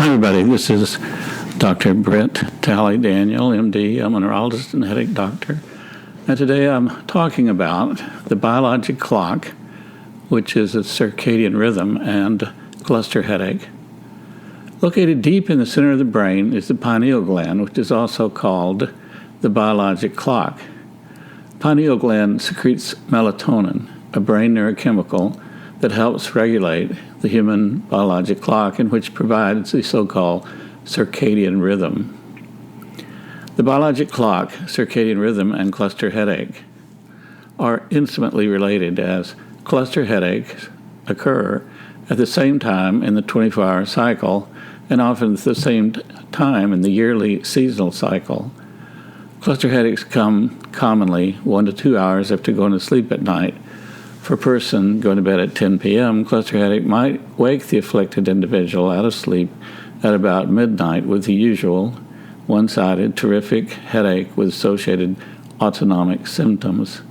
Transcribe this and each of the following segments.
Hi, everybody. This is Dr. Brett Talley Daniel, MD. I'm a neurologist and headache doctor. And today I'm talking about the biologic clock, which is a circadian rhythm and cluster headache. Located deep in the center of the brain is the pineal gland, which is also called the biologic clock. Pineal gland secretes melatonin, a brain neurochemical that helps regulate the human biologic clock and which provides the so-called circadian rhythm. The biologic clock, circadian rhythm, and cluster headache are intimately related, as cluster headaches occur at the same time in the 24-hour cycle and often at the same time in the yearly seasonal cycle. Cluster headaches come commonly 1 to 2 hours after going to sleep at night. For a person going to bed at 10 p.m., cluster headache might wake the afflicted individual out of sleep at about midnight with the usual one-sided terrific headache with associated autonomic symptoms.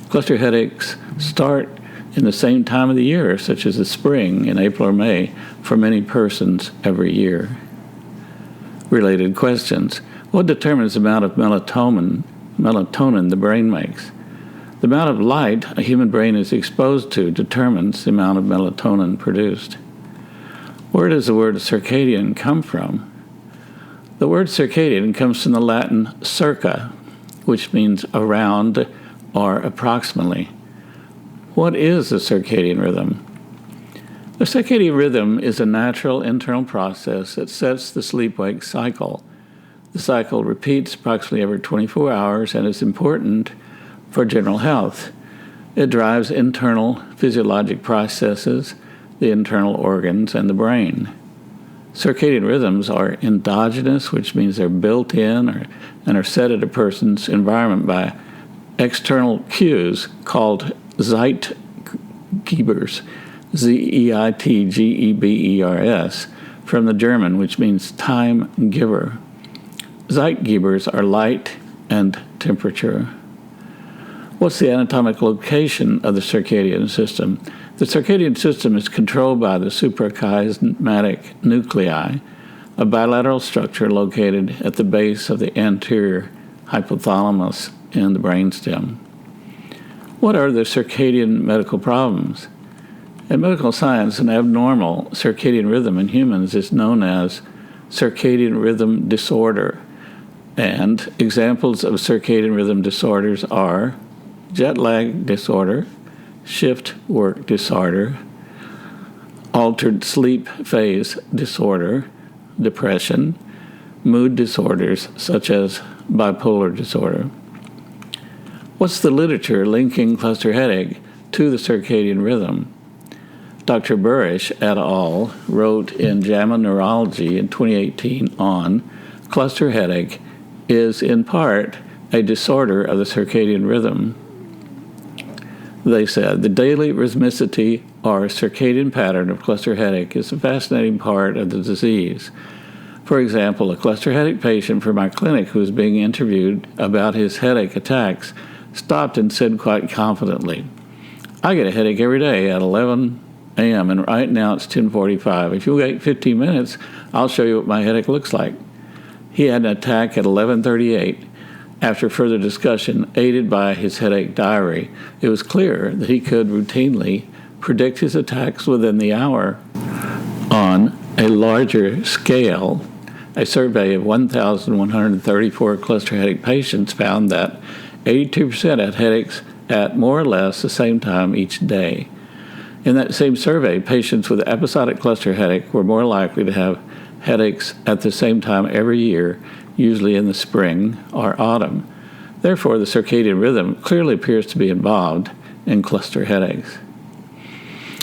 Cluster headaches start in the same time of the year, such as the spring in April or May, for many persons every year. Related questions. What determines the amount of melatonin the brain makes? The amount of light a human brain is exposed to determines the amount of melatonin produced. Where does the word circadian come from? The word circadian comes from the Latin circa, which means around or approximately. What is the circadian rhythm? The circadian rhythm is a natural internal process that sets the sleep-wake cycle. The cycle repeats approximately every 24 hours and is important for general health. It drives internal physiologic processes, the internal organs, and the brain. Circadian rhythms are endogenous, which means they're built in and are set at a person's environment by external cues called Zeitgebers, Zeitgebers, from the German, which means time giver. Zeitgebers are light and temperature. What's the anatomic location of the circadian system? The circadian system is controlled by the suprachiasmatic nuclei, a bilateral structure located at the base of the anterior hypothalamus in the brainstem. What are the circadian medical problems? In medical science, an abnormal circadian rhythm in humans is known as circadian rhythm disorder, and examples of circadian rhythm disorders are jet lag disorder, shift work disorder, altered sleep phase disorder, depression, mood disorders such as bipolar disorder. What's the literature linking cluster headache to the circadian rhythm? Dr. Burish et al. Wrote in JAMA Neurology in 2018 on cluster headache is in part a disorder of the circadian rhythm. They said, the daily rhythmicity or circadian pattern of cluster headache is a fascinating part of the disease. For example, a cluster headache patient from my clinic who was being interviewed about his headache attacks stopped and said quite confidently, I get a headache every day at 11 a.m. and right now it's 10:45. If you wait 15 minutes, I'll show you what my headache looks like. He had an attack at 11:38. After further discussion, aided by his headache diary, it was clear that he could routinely predict his attacks within the hour. On a larger scale, a survey of 1,134 cluster headache patients found that 82% had headaches at more or less the same time each day. In that same survey, patients with episodic cluster headache were more likely to have headaches at the same time every year, usually in the spring or autumn. Therefore, the circadian rhythm clearly appears to be involved in cluster headaches.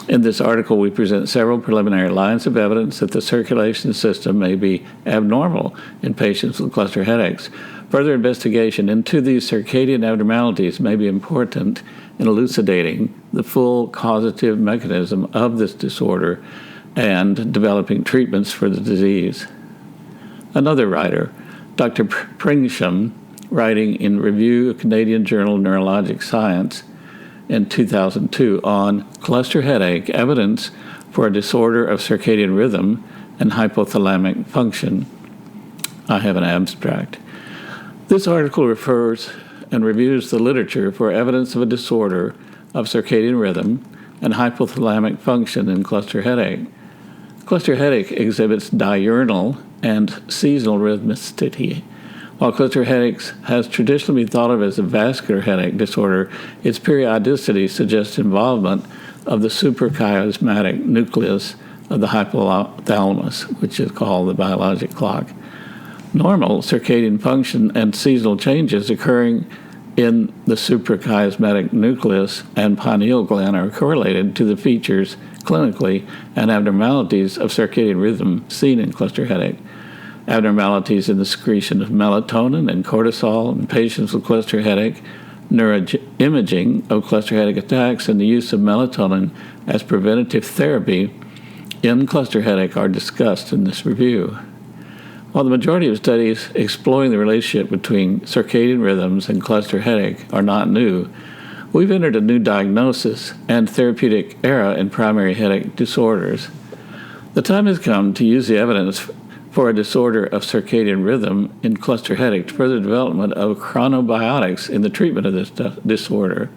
In this article, we present several preliminary lines of evidence that the circulation system may be abnormal in patients with cluster headaches. Further investigation into these circadian abnormalities may be important in elucidating the full causative mechanism of this disorder and developing treatments for the disease. Another writer, Dr. Pringsham, writing in Review of Canadian Journal of Neurologic Science in 2002 on cluster headache, evidence for a disorder of circadian rhythm, and hypothalamic function. I have an abstract. This article refers and reviews the literature for evidence of a disorder of circadian rhythm and hypothalamic function in cluster headache. Cluster headache exhibits diurnal and seasonal rhythmicity. While cluster headaches has traditionally been thought of as a vascular headache disorder, its periodicity suggests involvement of the suprachiasmatic nucleus of the hypothalamus, which is called the biologic clock. Normal circadian function and seasonal changes occurring in the suprachiasmatic nucleus and pineal gland are correlated to the features clinically and abnormalities of circadian rhythm seen in cluster headache. Abnormalities in the secretion of melatonin and cortisol in patients with cluster headache, neuroimaging of cluster headache attacks, and the use of melatonin as preventative therapy in cluster headache are discussed in this review. While the majority of studies exploring the relationship between circadian rhythms and cluster headache are not new, we've entered a new diagnosis and therapeutic era in primary headache disorders. The time has come to use the evidence for a disorder of circadian rhythm in cluster headache to further development of chronobiotics in the treatment of this disorder.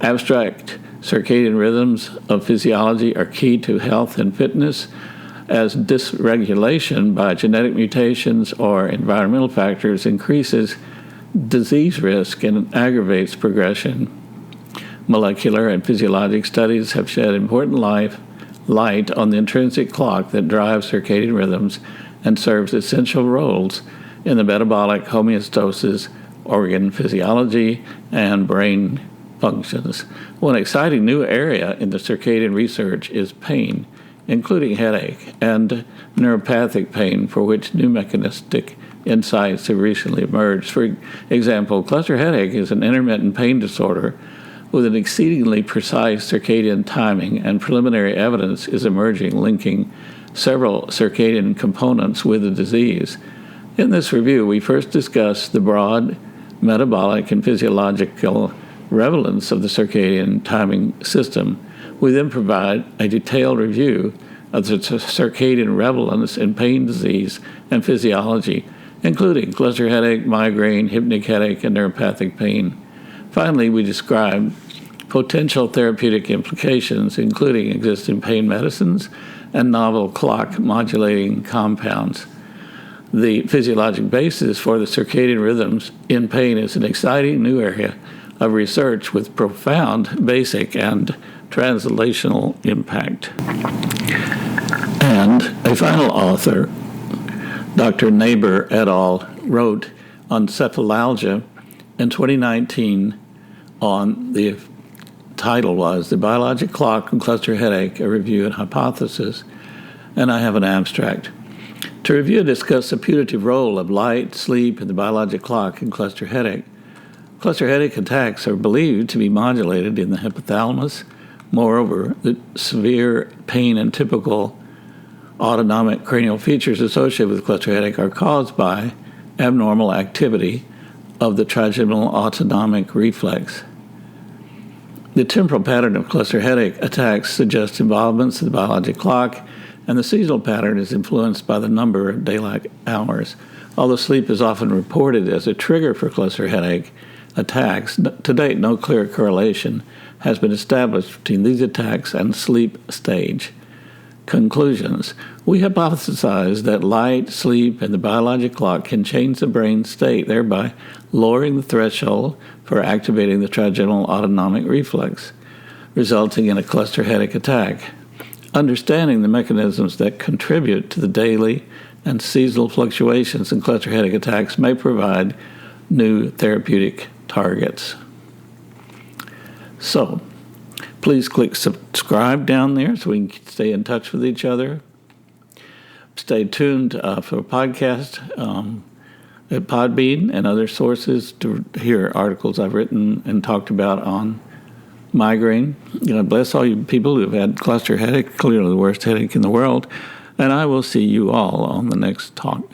Abstract circadian rhythms of physiology are key to health and fitness, as dysregulation by genetic mutations or environmental factors increases disease risk and aggravates progression. Molecular and physiologic studies have shed important light on the intrinsic clock that drives circadian rhythms and serves essential roles in the metabolic homeostasis, organ physiology, and brain functions. One exciting new area in the circadian research is pain, including headache and neuropathic pain, for which new mechanistic insights have recently emerged. For example, cluster headache is an intermittent pain disorder with an exceedingly precise circadian timing, and preliminary evidence is emerging linking several circadian components with the disease. In this review, we first discuss the broad metabolic and physiological relevance of the circadian timing system. We then provide a detailed review of the circadian relevance in pain disease and physiology, including cluster headache, migraine, hypnic headache, and neuropathic pain. Finally, we describe potential therapeutic implications, including existing pain medicines and novel clock modulating compounds. The physiologic basis for the circadian rhythms in pain is an exciting new area of research with profound basic and translational impact. And a final author, Dr. Neighbor et al., wrote on cephalalgia in 2019 on the title was The Biologic Clock and Cluster Headache, a Review and Hypothesis, and I have an abstract. To review and discuss the putative role of light, sleep, and the biologic clock in cluster headache. Cluster headache attacks are believed to be modulated in the hypothalamus. Moreover, the severe pain and typical autonomic cranial features associated with cluster headache are caused by abnormal activity of the trigeminal autonomic reflex. The temporal pattern of cluster headache attacks suggests involvements of the biologic clock, and the seasonal pattern is influenced by the number of daylight hours. Although sleep is often reported as a trigger for cluster headache attacks, to date no clear correlation has been established between these attacks and sleep stage. Conclusions. We hypothesize that light, sleep, and the biologic clock can change the brain state, thereby lowering the threshold for activating the trigeminal autonomic reflex, resulting in a cluster headache attack. Understanding the mechanisms that contribute to the daily and seasonal fluctuations in cluster headache attacks may provide new therapeutic targets. So, please click subscribe down there so we can stay in touch with each other. Stay tuned for a podcast at Podbean and other sources to hear articles I've written and talked about on migraine. God bless all you people who have had cluster headache, clearly the worst headache in the world. And I will see you all on the next talk.